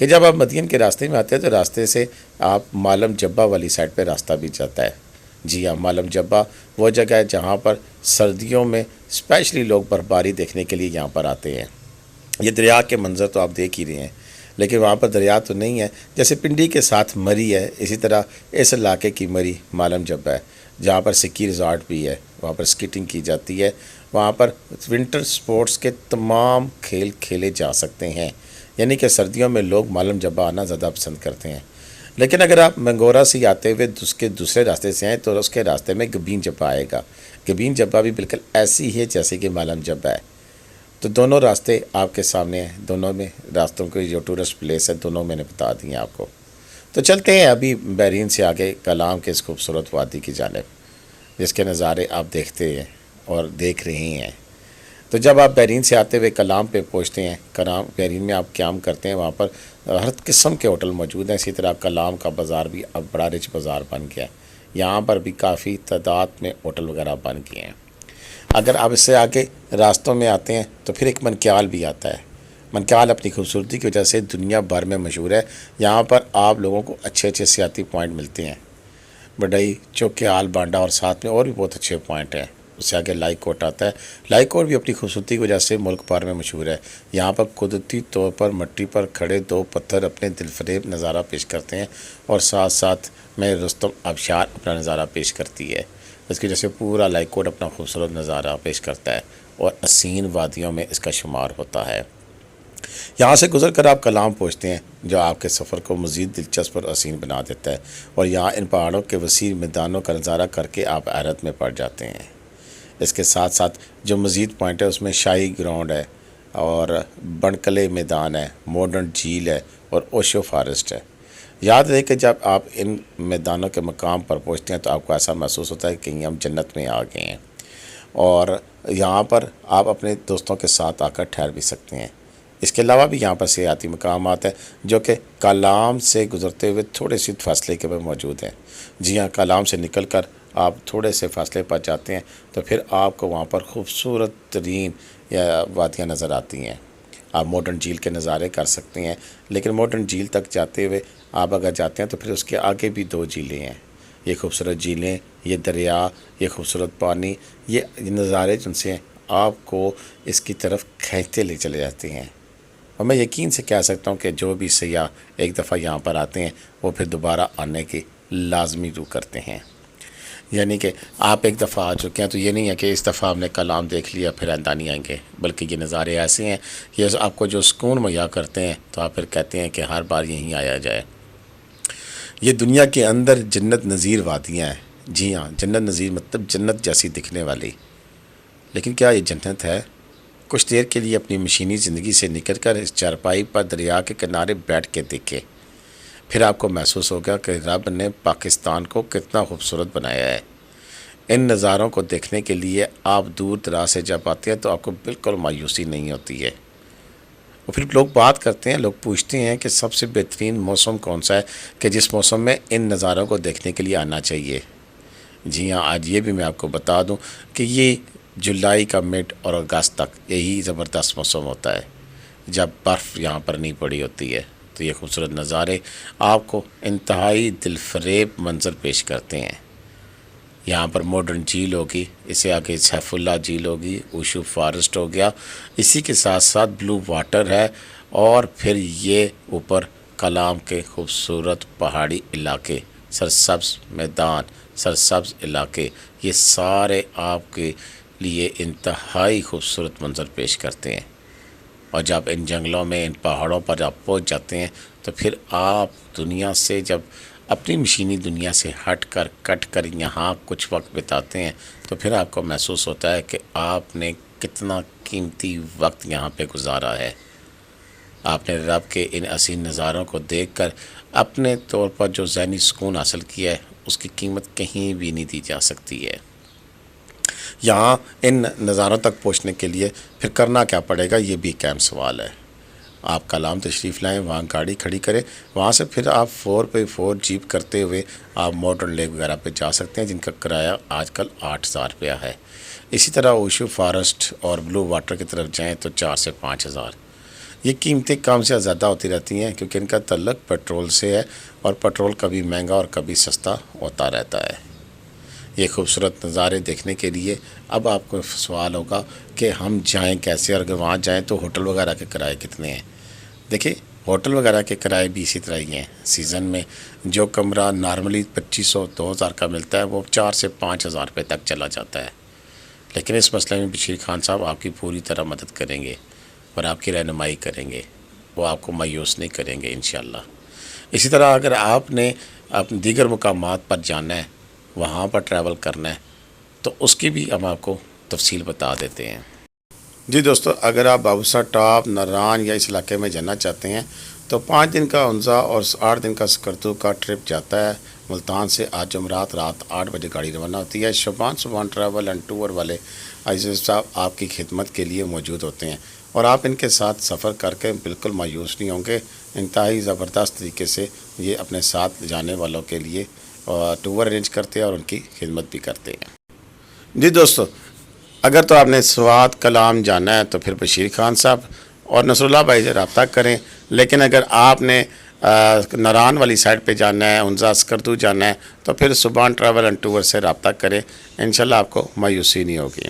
کہ جب آپ مدین کے راستے میں آتے ہیں تو راستے سے آپ مالم جبہ والی سائڈ پہ راستہ بھی جاتا ہے. جی ہاں، مالم جبہ وہ جگہ ہے جہاں پر سردیوں میں اسپیشلی لوگ برفباری دیکھنے کے لیے یہاں پر آتے ہیں. یہ دریا کے منظر تو آپ دیکھ ہی رہے ہیں، لیکن وہاں پر دریا تو نہیں ہے. جیسے پنڈی کے ساتھ مری ہے، اسی طرح اس علاقے کی مری مالم جبہ ہے، جہاں پر سکی ریزارٹ بھی ہے. وہاں پر سکیٹنگ کی جاتی ہے. وہاں پر ونٹر سپورٹس کے تمام کھیل کھیلے جا سکتے ہیں، یعنی کہ سردیوں میں لوگ مالم جبہ آنا زیادہ پسند کرتے ہیں. لیکن اگر آپ منگورا سے آتے ہوئے اس کے دوسرے راستے سے آئیں تو اس کے راستے میں گبین جبہ آئے گا. گبین جبہ بھی بالکل ایسی ہے جیسے کہ مالم جبہ ہے. تو دونوں راستے آپ کے سامنے ہیں. دونوں میں راستوں کے جو ٹورسٹ پلیس ہے دونوں میں نے بتا دی ہیں آپ کو. تو چلتے ہیں ابھی بحرین سے آگے کلام کے اس خوبصورت وادی کی جانب، جس کے نظارے آپ دیکھتے ہیں اور دیکھ رہے ہیں. تو جب آپ بحرین سے آتے ہوئے کلام پہ پہنچتے ہیں، کلام بحرین میں آپ قیام کرتے ہیں، وہاں پر ہر قسم کے ہوٹل موجود ہیں. اسی طرح کلام کا بازار بھی اب بڑا رچ بازار بن گیا ہے. یہاں پر بھی کافی تعداد میں ہوٹل وغیرہ بن گئے ہیں. اگر آپ اس سے آگے راستوں میں آتے ہیں تو پھر ایک منکیال بھی آتا ہے. منکیال اپنی خوبصورتی کی وجہ سے دنیا بھر میں مشہور ہے. یہاں پر آپ لوگوں کو اچھے اچھے سیاحتی پوائنٹ ملتے ہیں، بڈائی، چوکیال، بانڈا، اور ساتھ میں اور بھی بہت اچھے پوائنٹ ہیں. اس سے آگے لائی کوٹ آتا ہے. لائی کوٹ بھی اپنی خوبصورتی کی وجہ سے ملک بھر میں مشہور ہے. یہاں پر قدرتی طور پر مٹی پر کھڑے دو پتھر اپنے دل فریب نظارہ پیش کرتے ہیں، اور ساتھ ساتھ میں رستم آبشار اپنا نظارہ پیش کرتی ہے. اس کی وجہ سے پورا لائی کوٹ اپنا خوبصورت نظارہ پیش کرتا ہے، اور حسین وادیوں میں اس کا شمار ہوتا ہے. یہاں سے گزر کر آپ کلام پہنچتے ہیں، جو آپ کے سفر کو مزید دلچسپ اور حسین بنا دیتا ہے. اور یہاں ان پہاڑوں کے وسیع میدانوں کا نظارہ کر کے آپ حیرت میں پڑ جاتے ہیں. اس کے ساتھ ساتھ جو مزید پوائنٹ ہے اس میں شاہی گراؤنڈ ہے، اور بنکلے میدان ہے، ماڈرن جھیل ہے، اور اوشو فارسٹ ہے. یاد رہے کہ جب آپ ان میدانوں کے مقام پر پہنچتے ہیں تو آپ کو ایسا محسوس ہوتا ہے کہ ہم جنت میں آ گئے ہیں. اور یہاں پر آپ اپنے دوستوں کے ساتھ آ کر ٹھہر بھی سکتے ہیں. اس کے علاوہ بھی یہاں پر سیاحتی مقامات ہیں جو کہ کلام سے گزرتے ہوئے تھوڑے سی فاصلے کے پر موجود ہیں. جی ہاں، کلام سے نکل کر آپ تھوڑے سے فاصلے پر جاتے ہیں تو پھر آپ کو وہاں پر خوبصورت ترین وادیاں نظر آتی ہیں. آپ ماڈرن جھیل کے نظارے کر سکتے ہیں، لیکن ماڈرن جھیل تک جاتے ہوئے آپ اگر جاتے ہیں تو پھر اس کے آگے بھی 2 جھیلیں ہیں. یہ خوبصورت جھیلیں، یہ دریا، یہ خوبصورت پانی، یہ نظارے جن سے آپ کو اس کی طرف کھینچتے لے چلے جاتے ہیں. اور میں یقین سے کہہ سکتا ہوں کہ جو بھی سیاح ایک دفعہ یہاں پر آتے ہیں وہ پھر دوبارہ آنے کی لازمی رو کرتے ہیں. یعنی کہ آپ ایک دفعہ آ چکے ہیں تو یہ نہیں ہے کہ اس دفعہ ہم نے کلام دیکھ لیا پھر آئندہ نہیں آئیں گے، بلکہ یہ نظارے ایسے ہیں، یہ آپ کو جو سکون مہیا کرتے ہیں تو آپ پھر کہتے ہیں کہ ہر بار یہیں آیا جائے. یہ دنیا کے اندر جنت نظیر وادیاں ہیں. جی ہاں، جنت نظیر مطلب جنت جیسی دکھنے والی. لیکن کیا یہ جنت ہے؟ کچھ دیر کے لیے اپنی مشینی زندگی سے نکل کر اس چارپائی پر دریا کے کنارے بیٹھ کے دیکھیں، پھر آپ کو محسوس ہوگا کہ رب نے پاکستان کو کتنا خوبصورت بنایا ہے. ان نظاروں کو دیکھنے کے لیے آپ دور دراز سے جب آتے ہیں تو آپ کو بالکل مایوسی نہیں ہوتی ہے. اور پھر لوگ بات کرتے ہیں، لوگ پوچھتے ہیں کہ سب سے بہترین موسم کون سا ہے کہ جس موسم میں ان نظاروں کو دیکھنے کے لیے آنا چاہیے. جی ہاں، آج یہ بھی میں آپ کو بتا دوں کہ یہ جولائی کا مڈ اور اگست تک یہی زبردست موسم ہوتا ہے جب برف یہاں پر نہیں پڑی ہوتی ہے. تو یہ خوبصورت نظارے آپ کو انتہائی دل فریب منظر پیش کرتے ہیں. یہاں پر ماڈرن جھیل ہوگی، اسے آگے سیف اللہ جھیل ہوگی، اوشو فارسٹ ہو گیا، اسی کے ساتھ ساتھ بلو واٹر ہے، اور پھر یہ اوپر کلام کے خوبصورت پہاڑی علاقے، سرسبز میدان، سرسبز علاقے، یہ سارے آپ کے لیے انتہائی خوبصورت منظر پیش کرتے ہیں. اور جب ان جنگلوں میں، ان پہاڑوں پر آپ پہنچ جاتے ہیں تو پھر آپ دنیا سے، جب اپنی مشینی دنیا سے ہٹ کر کٹ کر یہاں کچھ وقت بتاتے ہیں تو پھر آپ کو محسوس ہوتا ہے کہ آپ نے کتنا قیمتی وقت یہاں پہ گزارا ہے. آپ نے رب کے ان حسین نظاروں کو دیکھ کر اپنے طور پر جو ذہنی سکون حاصل کیا ہے اس کی قیمت کہیں بھی نہیں دی جا سکتی ہے. یہاں ان نظاروں تک پہنچنے کے لیے پھر کرنا کیا پڑے گا، یہ بھی ایک اہم سوال ہے. آپ کلام تشریف لائیں، وہاں گاڑی کھڑی کریں، وہاں سے پھر آپ 4x4 جیپ کرتے ہوئے آپ ماڈرن لیک وغیرہ پہ جا سکتے ہیں، جن کا کرایہ آج کل 8,000 روپیہ ہے. اسی طرح اوشو فارسٹ اور بلو واٹر کی طرف جائیں تو 4 سے 5,000. یہ قیمتیں کم سے زیادہ ہوتی رہتی ہیں کیونکہ ان کا تعلق پیٹرول سے ہے، اور پیٹرول کبھی مہنگا اور کبھی سستا ہوتا رہتا ہے۔ یہ خوبصورت نظارے دیکھنے کے لیے اب آپ کو سوال ہوگا کہ ہم جائیں کیسے، اور اگر وہاں جائیں تو ہوٹل وغیرہ کے کرائے کتنے ہیں؟ دیکھیں، ہوٹل وغیرہ کے کرائے بھی اسی طرح ہی ہیں۔ سیزن میں جو کمرہ نارملی 2500-2000 کا ملتا ہے وہ 4 سے 5000 روپے تک چلا جاتا ہے۔ لیکن اس مسئلے میں بشیر خان صاحب آپ کی پوری طرح مدد کریں گے اور آپ کی رہنمائی کریں گے، وہ آپ کو مایوس نہیں کریں گے انشاءاللہ۔ اسی طرح اگر آپ نے اپنے دیگر مقامات پر جانا ہے، وہاں پر ٹریول کرنا ہے، تو اس کی بھی ہم آپ کو تفصیل بتا دیتے ہیں۔ جی دوستو، اگر آپ بابوسا ٹاپ، نران یا اس علاقے میں جانا چاہتے ہیں تو 5 دن کا عنزہ اور 8 دن کا سکردو کا ٹرپ جاتا ہے ملتان سے۔ آج جمعرات رات 8 بجے گاڑی روانہ ہوتی ہے۔ شبان ٹریول اینڈ ٹور والے عزیز صاحب آپ کی خدمت کے لیے موجود ہوتے ہیں، اور آپ ان کے ساتھ سفر کر کے بالکل مایوس نہیں ہوں گے۔ انتہائی زبردست طریقے سے یہ اپنے ساتھ جانے والوں کے لیے ٹور ارینج کرتے ہیں اور ان کی خدمت بھی کرتے ہیں۔ جی دوستو، اگر تو آپ نے سوات کلام جانا ہے تو پھر بشیر خان صاحب اور نصر اللہ بھائی سے رابطہ کریں، لیکن اگر آپ نے نران والی سائڈ پہ جانا ہے، عنزہ سکردو جانا ہے، تو پھر سبحان ٹریول اینڈ ٹور سے رابطہ کریں، انشاءاللہ آپ کو مایوسی نہیں ہوگی۔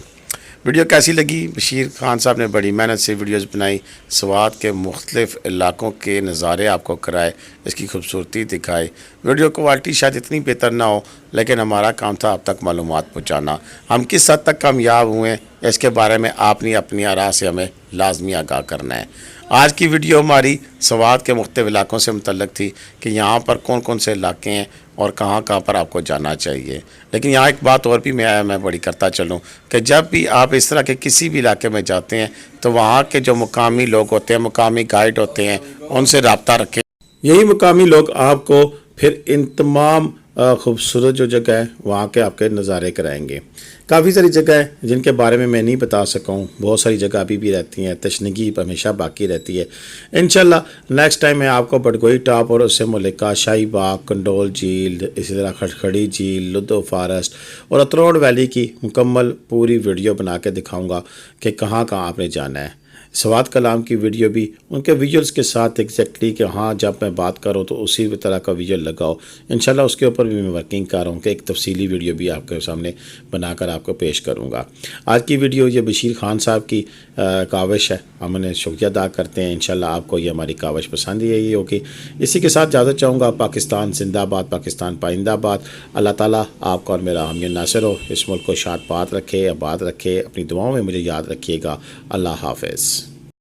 ویڈیو کیسی لگی؟ بشیر خان صاحب نے بڑی محنت سے ویڈیوز بنائی، سوات کے مختلف علاقوں کے نظارے آپ کو کرائے، اس کی خوبصورتی دکھائے۔ ویڈیو کوالٹی شاید اتنی بہتر نہ ہو، لیکن ہمارا کام تھا آپ تک معلومات پہنچانا۔ ہم کس حد تک کامیاب ہوئے اس کے بارے میں آپ نے اپنی آراء سے ہمیں لازمی آگاہ کرنا ہے۔ آج کی ویڈیو ہماری سوات کے مختلف علاقوں سے متعلق تھی کہ یہاں پر کون کون سے علاقے ہیں اور کہاں کہاں پر آپ کو جانا چاہیے۔ لیکن یہاں ایک بات اور بھی میں بڑی کرتا چلوں کہ جب بھی آپ اس طرح کے کسی بھی علاقے میں جاتے ہیں تو وہاں کے جو مقامی لوگ ہوتے ہیں، مقامی گائیڈ ہوتے ہیں، ان سے رابطہ رکھیں۔ یہی مقامی لوگ آپ کو پھر ان تمام خوبصورت جو جگہ ہے وہاں کے آپ کے نظارے کرائیں گے۔ کافی ساری جگہ ہیں جن کے بارے میں نہیں بتا سکا ہوں، بہت ساری جگہ ابھی بھی رہتی ہیں، تشنگی ہمیشہ باقی رہتی ہے۔ انشاءاللہ نیکسٹ ٹائم میں آپ کو بڑگوئی ٹاپ اور اس سے ملکہ شاہی باغ، کنڈول جھیل، اسی طرح کھڑکھڑی جھیل، لدھو فارسٹ اور اتروڑ ویلی کی مکمل پوری ویڈیو بنا کے دکھاؤں گا کہ کہاں کہاں آپ نے جانا ہے۔ سوات کلام کی ویڈیو بھی ان کے ویژولز کے ساتھ ایگزیکٹلی کہ ہاں جب میں بات کروں تو اسی طرح کا ویژول لگاؤ، انشاءاللہ اس کے اوپر بھی میں ورکنگ کر رہا ہوں کہ ایک تفصیلی ویڈیو بھی آپ کے سامنے بنا کر آپ کو پیش کروں گا۔ آج کی ویڈیو یہ بشیر خان صاحب کی کاوش ہے، ہم انہیں شکریہ ادا کرتے ہیں۔ انشاءاللہ آپ کو یہ ہماری کاوش پسند ہی ہوگی۔ اسی کے ساتھ اجازت چاہوں گا۔ پاکستان زندہ باد، پاکستان پائندہ باد۔ اللہ تعالیٰ آپ کا اور میرا حامی ناصر ہو، اس ملک کو شاد باد رکھے، آباد رکھے۔ اپنی دعاؤں میں مجھے یاد رکھیے گا۔ اللہ حافظ۔